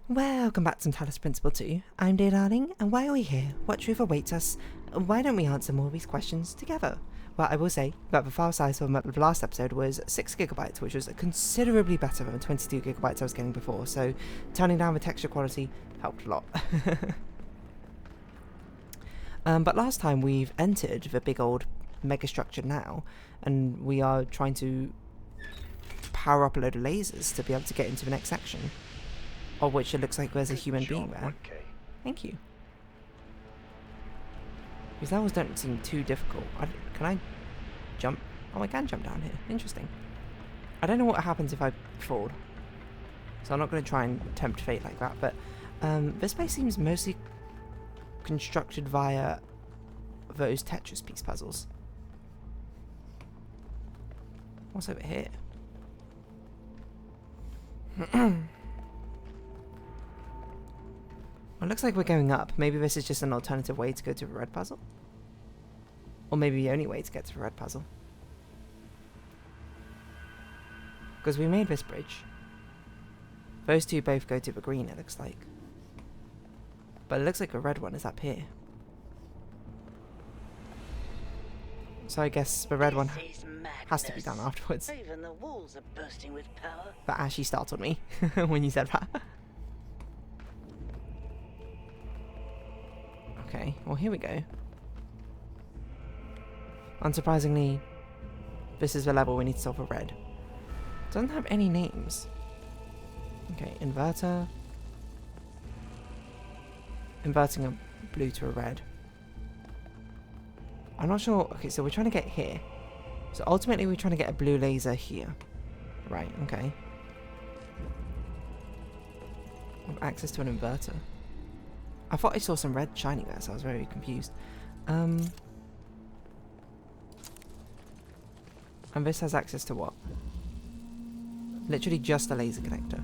Welcome back to Talos Principle 2. I'm dear darling, and why are we here? What truth awaits us? Why don't we answer more of these questions together? Well, I will say that the file size from the last episode was 6 gigabytes, which was considerably better than the 22 gigabytes I was getting before, so turning down the texture quality helped a lot. But last time we've entered the big old megastructure now, and we are trying to power up a load of lasers to be able to get into the next section. Of which it looks like there's a human being there. Thank you. These levels don't seem too difficult. Can I jump? Oh, I can jump down here. Interesting. I don't know what happens if I fall. So I'm not going to try and tempt fate like that. But this place seems mostly constructed via those Tetris piece puzzles. What's over here? It looks like we're going up. Maybe this is just an alternative way to go to the red puzzle. Or maybe the only way to get to the red puzzle. Because we made this bridge. Those two both go to the green, it looks like. But it looks like the red one is up here. So I guess the red one has to be done afterwards. Even the walls are bursting with power. That actually startled me when you said that. Okay, well here we go. Unsurprisingly, this is the level we need to solve for red. Doesn't have any names. Okay, inverter. Inverting a blue to a red. I'm not sure. Okay, so we're trying to get here. So ultimately we're trying to get a blue laser here. Right, okay. We have access to an inverter. I thought I saw some red shining there, so I was very confused. And this has access to what? Literally just a laser connector.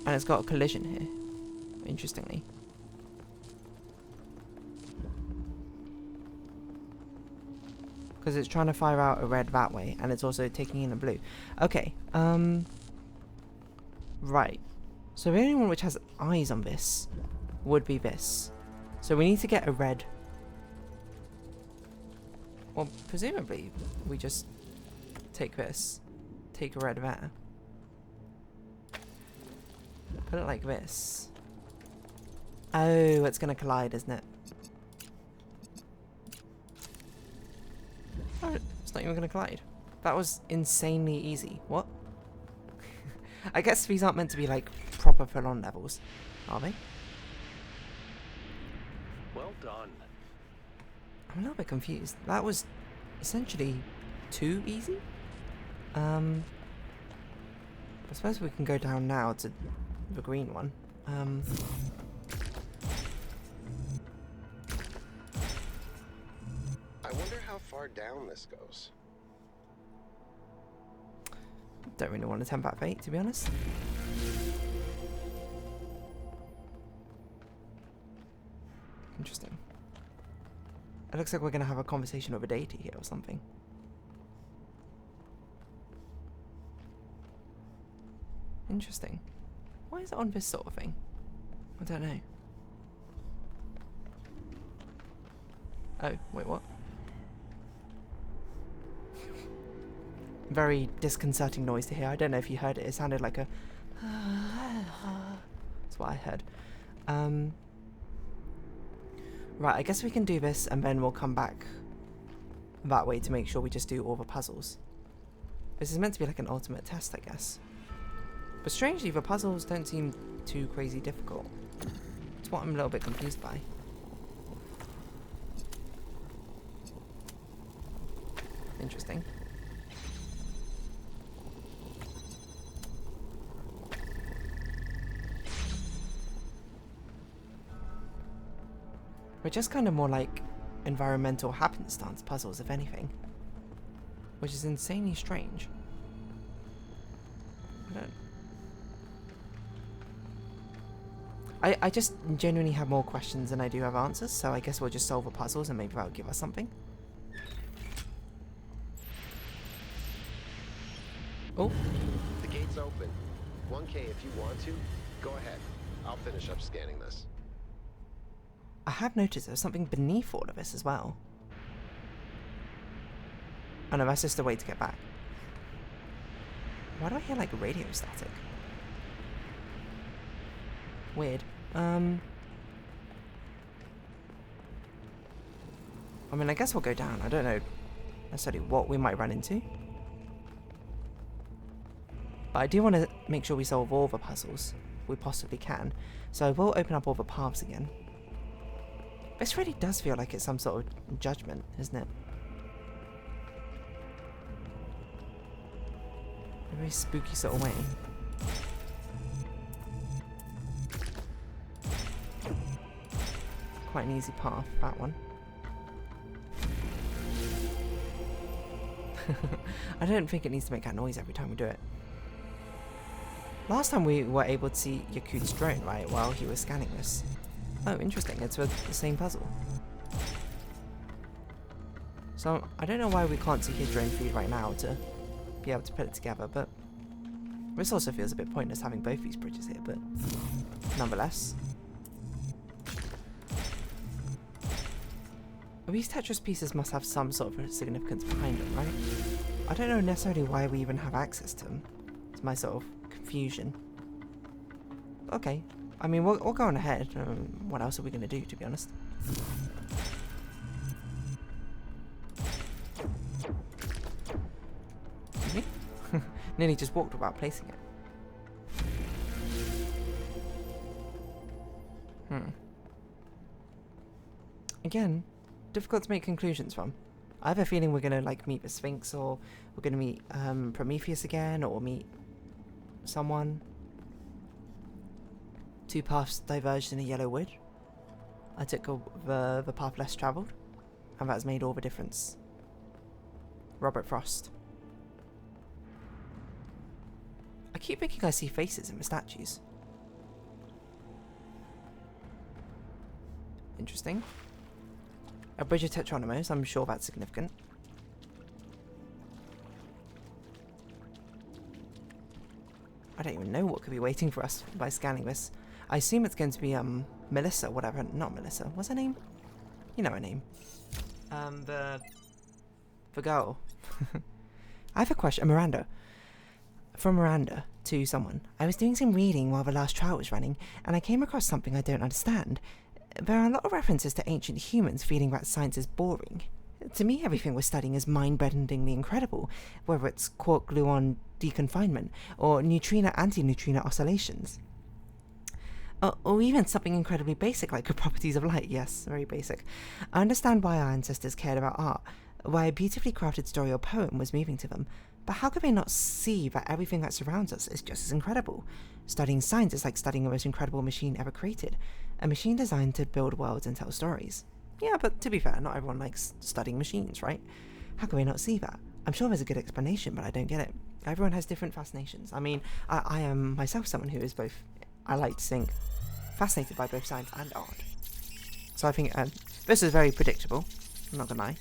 And it's got a collision here, interestingly. Because it's trying to fire out a red that way, and it's also taking in a blue. Okay, right. So the only one which has eyes on this would be this. So we need to get a red. Well, presumably, we just take this, take a red there. Put it like this. Oh, it's going to collide, isn't it? Oh, it's not even going to collide. That was insanely easy. What? I guess these aren't meant to be like proper full-on levels, are they? Well done. I'm a little bit confused. That was essentially too easy. I suppose we can go down now to the green one. I wonder how far down this goes. Don't really want to tempt that fate, to be honest. Interesting. It looks like we're going to have a conversation with a deity here or something. Interesting. Why is it on this sort of thing? I don't know. Oh, wait, what? Very disconcerting noise to hear. I don't know if you heard it. It sounded like a... That's what I heard. Right, I guess we can do this and then we'll come back that way to make sure we just do all the puzzles. This is meant to be like an ultimate test, I guess. But strangely, the puzzles don't seem too crazy difficult. It's what I'm a little bit confused by. Interesting. We're just kind of more like environmental happenstance puzzles, if anything. Which is insanely strange. I just genuinely have more questions than I do have answers, so I guess we'll just solve the puzzles and maybe that'll give us something. Oh, The gate's open. 1K if you want to. Go ahead. I'll finish up scanning this. I have noticed there's something beneath all of this as well. Oh no, that's just a way to get back. Why do I hear like radio static? Weird. I mean, I guess we'll go down. I don't know necessarily what we might run into. But I do want to make sure we solve all the puzzles we possibly can. So we'll open up all the paths again. This really does feel like it's some sort of judgment, isn't it? In a very spooky sort of way. Quite an easy path, that one. I don't think it needs to make that noise every time we do it. Last time we were able to see Yakut's drone, right, while he was scanning this. Oh, interesting. It's with the same puzzle. So, I don't know why we can't see his drone feed right now to be able to put it together, but this also feels a bit pointless having both these bridges here, but nonetheless. These Tetris pieces must have some sort of significance behind them, right? I don't know necessarily why we even have access to them. It's my sort of confusion. Okay. I mean, we'll go on ahead. What else are we going to do, to be honest? Excuse me? Nearly just walked without placing it. Again, difficult to make conclusions from. I have a feeling we're going to, like, meet the Sphinx, or we're going to meet Prometheus again, or meet someone. 2 paths diverged in a yellow wood. I took the path less travelled, and that's made all the difference. Robert Frost. I keep thinking I see faces in the statues. Interesting. A bridge of Tetronymos, I'm sure that's significant. I don't even know what could be waiting for us by scanning this. I assume it's going to be, Melissa, whatever. Not Melissa. What's her name? You know her name. The girl. I have a question. Miranda. From Miranda to someone. I was doing some reading while the last trial was running, and I came across something I don't understand. There are a lot of references to ancient humans feeling that science is boring. To me, everything we're studying is mind-bendingly incredible, whether it's quark-gluon deconfinement, or neutrino-antineutrino oscillations. Or even something incredibly basic like the properties of light. Yes, very basic. I understand why our ancestors cared about art, why a beautifully crafted story or poem was moving to them, but how could they not see that everything that surrounds us is just as incredible? Studying science is like studying the most incredible machine ever created, a machine designed to build worlds and tell stories. Yeah, but to be fair, not everyone likes studying machines, right? How can we not see that? I'm sure there's a good explanation, but I don't get it. Everyone has different fascinations. I mean, I am myself someone who is both, I like to think, fascinated by both science and art. So I think this is very predictable, I'm not gonna lie.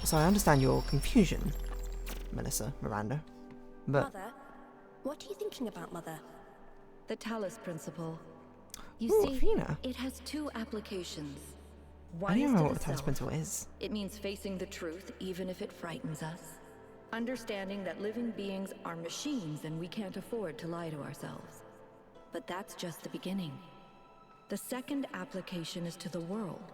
So I understand your confusion, Melissa, Miranda, but... Mother, what are you thinking about, Mother? The Talos principle. You Ooh, see, Athena. it has 2 applications. I One don't is even know to what the the Talos self. principle is. It means facing the truth even if it frightens us. Understanding that living beings are machines and we can't afford to lie to ourselves. But that's just the beginning. The second application is to the world.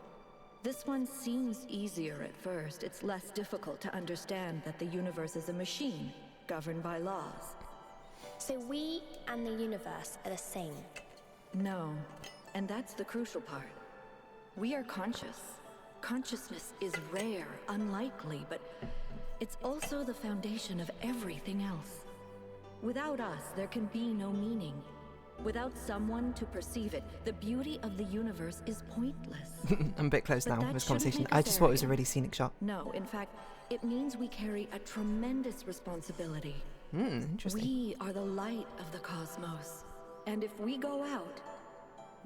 This one seems easier at first. It's less difficult to understand that the universe is a machine, governed by laws. So we and the universe are the same. No, and that's the crucial part. We are conscious. Consciousness is rare, unlikely, but it's also the foundation of everything else. Without us, there can be no meaning. Without someone to perceive it, the beauty of the universe is pointless. I'm a bit close But now that with this shouldn't conversation. make us I just thought it was a arrogant. really scenic shot. No, in fact, it means we carry a tremendous responsibility. Interesting. We are the light of the cosmos. And if we go out,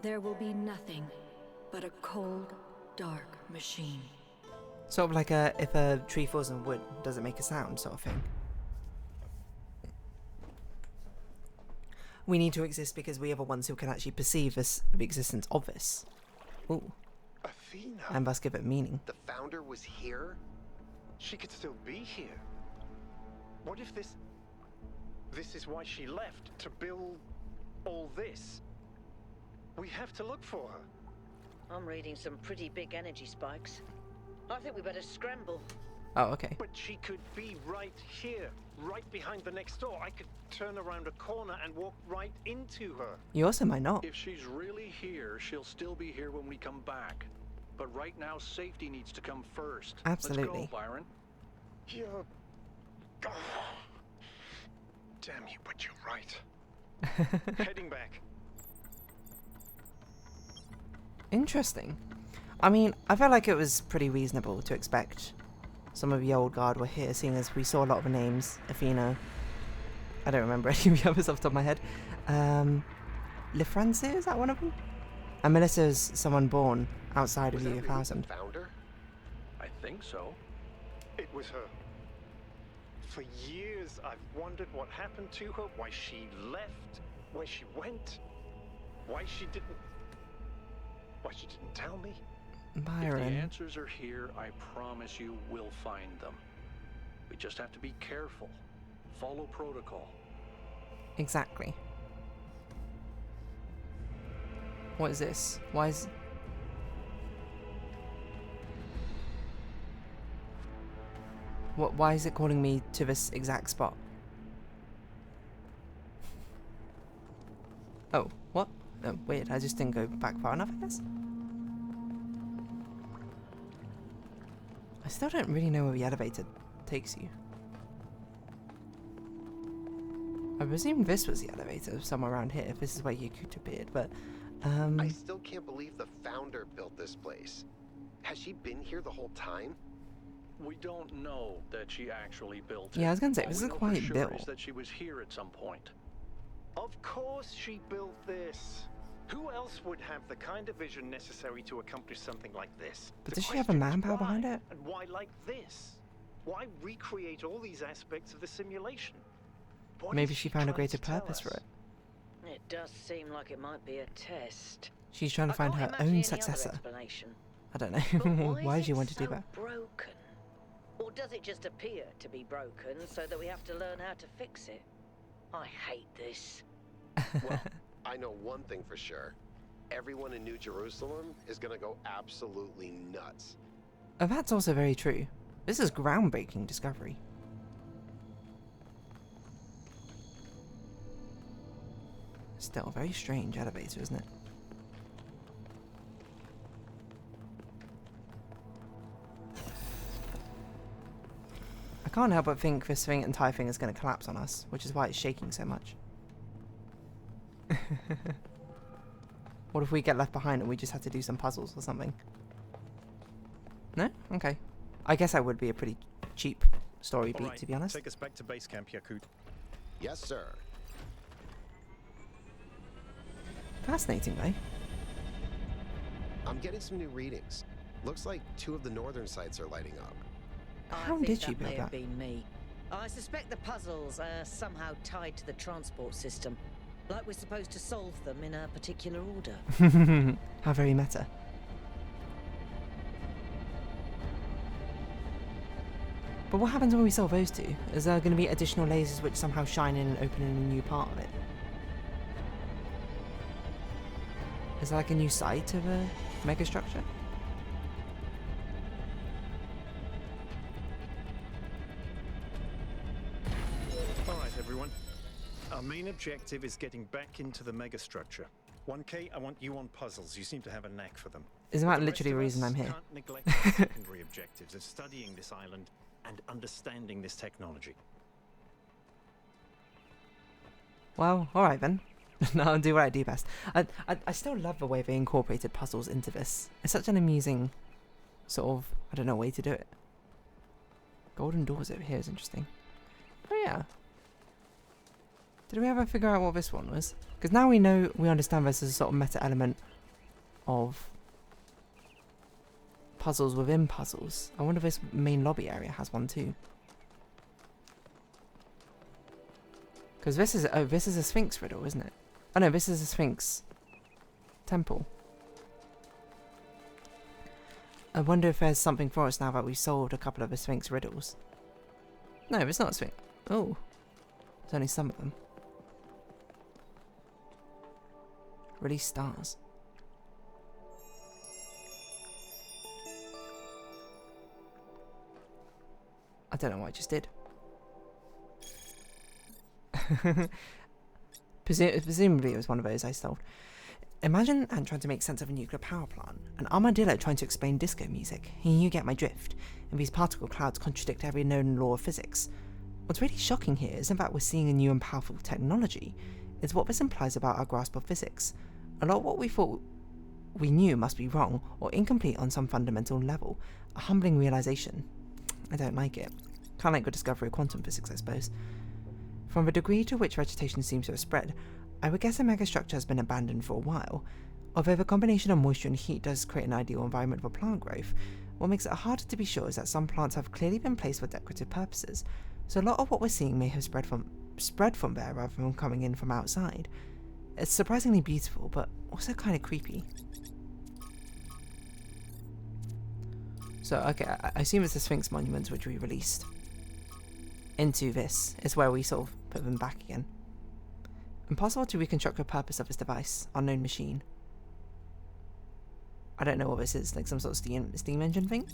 there will be nothing but a cold, dark machine. Sort of like if a tree falls in wood, does it make a sound sort of thing? We need to exist because we are the ones who can actually perceive the existence of this. Ooh. Athena. And thus give it meaning. The founder was here? She could still be here. What if this is why she left, to build all this? We have to look for her. I'm reading some pretty big energy spikes. I think we better scramble. Oh, okay. But she could be right here, right behind the next door. I could turn around a corner and walk right into her. You also might not. If she's really here, she'll still be here when we come back. But right now, safety needs to come first. Absolutely. Let's go, Byron. You're... Oh. Damn you, but you're right. Heading back. Interesting. I mean, I felt like it was pretty reasonable to expect some of the old guard were here, seeing as we saw a lot of the names. Athena. I don't remember any of the others off the top of my head. Lefrancis, is that one of them? And Melissa's someone born outside of Was the that really 1000. the founder? I think so. It was her. For years, I've wondered what happened to her, why she left, where she went, why she didn't tell me. If the Byron. answers are here, I promise you we'll find them. We just have to be careful. Follow protocol. Exactly. What is this? Why is... Why is it calling me to this exact spot? Oh, what? Oh, weird. I just didn't go back far enough, I guess. I still don't really know where the elevator takes you. I presume this was the elevator somewhere around here, if this is where Yakut appeared, but... I still can't believe the founder built this place. Has she been here the whole time? We don't know that she actually built it. Yeah, I was gonna say, All this we isn't know for quite sure built. is that she was here at some point. Of course she built this. Who else would have the kind of vision necessary to accomplish something like this? But The does she have a question is manpower why? behind it? And why like this? Why recreate all these aspects of the simulation? What Maybe is she found a trying greater to tell purpose for us? it. It does seem like it might be a test. She's trying to I find can't her imagine own any successor. other explanation. I don't But know. why Why is did you it want to do so that? broken? Or does it just appear to be broken so that we have to learn how to fix it? I hate this. Well, I know one thing for sure. Everyone in New Jerusalem is gonna go absolutely nuts. Oh, that's also very true. This is groundbreaking discovery. Still, very strange elevator, isn't it? I can't help but think this entire thing is going to collapse on us, which is why it's shaking so much. What if we get left behind and we just have to do some puzzles or something? No? Okay. I guess that would be a pretty cheap story beat, to be honest. Take us back to base camp, Yakut. Yes, sir. Fascinating, though. I'm getting some new readings. Looks like 2 of the northern sites are lighting up. How I think did you that build may have that? been me. I suspect the puzzles are somehow tied to the transport system. Like we're supposed to solve them in a particular order. How very meta. But what happens when we solve those two? Is there going to be additional lasers which somehow shine in and open in a new part of it? Is there like a new side to the megastructure? Alright, everyone. Our main objective is getting back into the megastructure. 1K, I want you on puzzles. You seem to have a knack for them. Isn't But that the literally the rest reason of I'm us here? Can't neglect our secondary objectives of studying this island and understanding this technology. Well, alright then. No, I'll do what I do best. I still love the way they incorporated puzzles into this. It's such an amusing sort of, I don't know, way to do it. Golden doors over here is interesting. Oh yeah. Did we ever figure out what this one was? Because now we understand this as a sort of meta element of puzzles within puzzles. I wonder if this main lobby area has one too. Because this is a Sphinx riddle, isn't it? Oh no, this is a Sphinx temple. I wonder if there's something for us now that we've solved a couple of the Sphinx riddles. No, it's not a Sphinx. Oh, there's only some of them. Release stars. I don't know what I just did. Presumably it was one of those I solved. Imagine Ant trying to make sense of a nuclear power plant, an armadillo trying to explain disco music, and you get my drift, and these particle clouds contradict every known law of physics. What's really shocking here isn't that we're seeing a new and powerful technology, it's what this implies about our grasp of physics. A lot of what we thought we knew must be wrong, or incomplete on some fundamental level. A humbling realization. I don't like it. Kind of like the discovery of quantum physics, I suppose. From the degree to which vegetation seems to have spread, I would guess a megastructure has been abandoned for a while. Although the combination of moisture and heat does create an ideal environment for plant growth, what makes it harder to be sure is that some plants have clearly been placed for decorative purposes, so a lot of what we're seeing may have spread from there rather than coming in from outside. It's surprisingly beautiful, but also kind of creepy. So, okay, I assume it's the Sphinx monuments which we released into this. It's where we sort of put them back again. Impossible to reconstruct the purpose of this device. Unknown machine. I don't know what this is, like some sort of steam engine thing?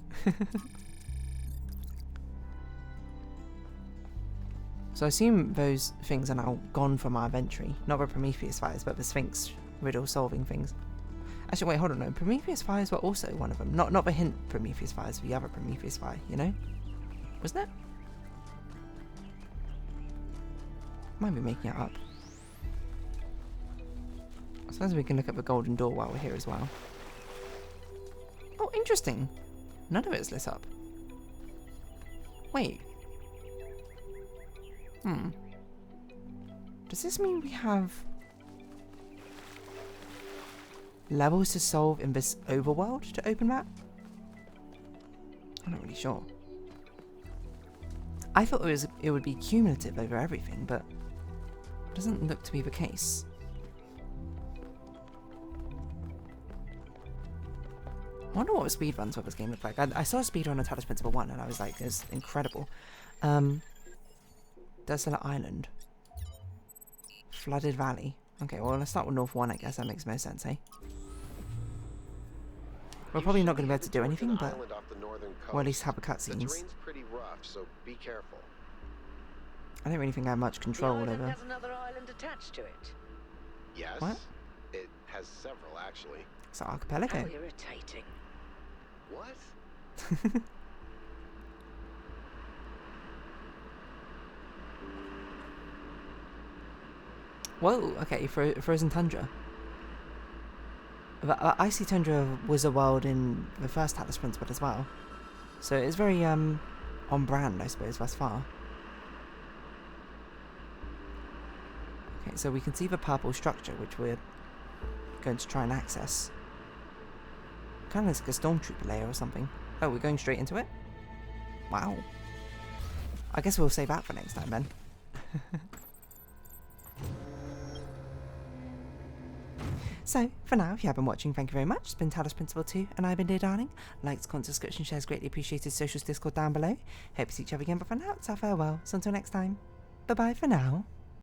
So I assume those things are now gone from our inventory. Not the Prometheus fires, but the Sphinx riddle solving things. Actually, wait, hold on, no. Prometheus fires were also one of them. Not the hint Prometheus fires, the other Prometheus fire, you know? Wasn't it? Might be making it up. I suppose we can look at the golden door while we're here as well. Oh, interesting. None of it's lit up. Wait. Does this mean we have levels to solve in this overworld to open that? I'm not really sure. I thought it would be cumulative over everything, but it doesn't look to be the case. I wonder what speedruns of this game look like. I saw a speedrun on Talos Principle 1 and I was like, it's incredible. Desolate Island. Flooded Valley. Okay, well let's start with North 1, I guess. That makes most sense, eh? We're probably not going to be able to do anything, but we'll at least have the cutscenes. The terrain's pretty rough, so be careful. I don't really think I have much control The island over... has another island attached to it. Yes. What? It has several, actually. It's an archipelago. How irritating. What? Whoa, okay, frozen tundra. The icy tundra was a world in the first Talos Principle as well. So it's very, on brand, I suppose, thus far. Okay, so we can see the purple structure, which we're going to try and access. Kind of looks like a stormtrooper layer or something. Oh, we're going straight into it? Wow. I guess we'll save that for next time then. So, for now, if you have been watching, thank you very much. It's been Talos Principle 2, and I've been Dear Darling. Likes, comments, subscription, shares, greatly appreciated. Socials, Discord down below. Hope to see each other again, but for now, it's our farewell. So until next time, bye-bye for now.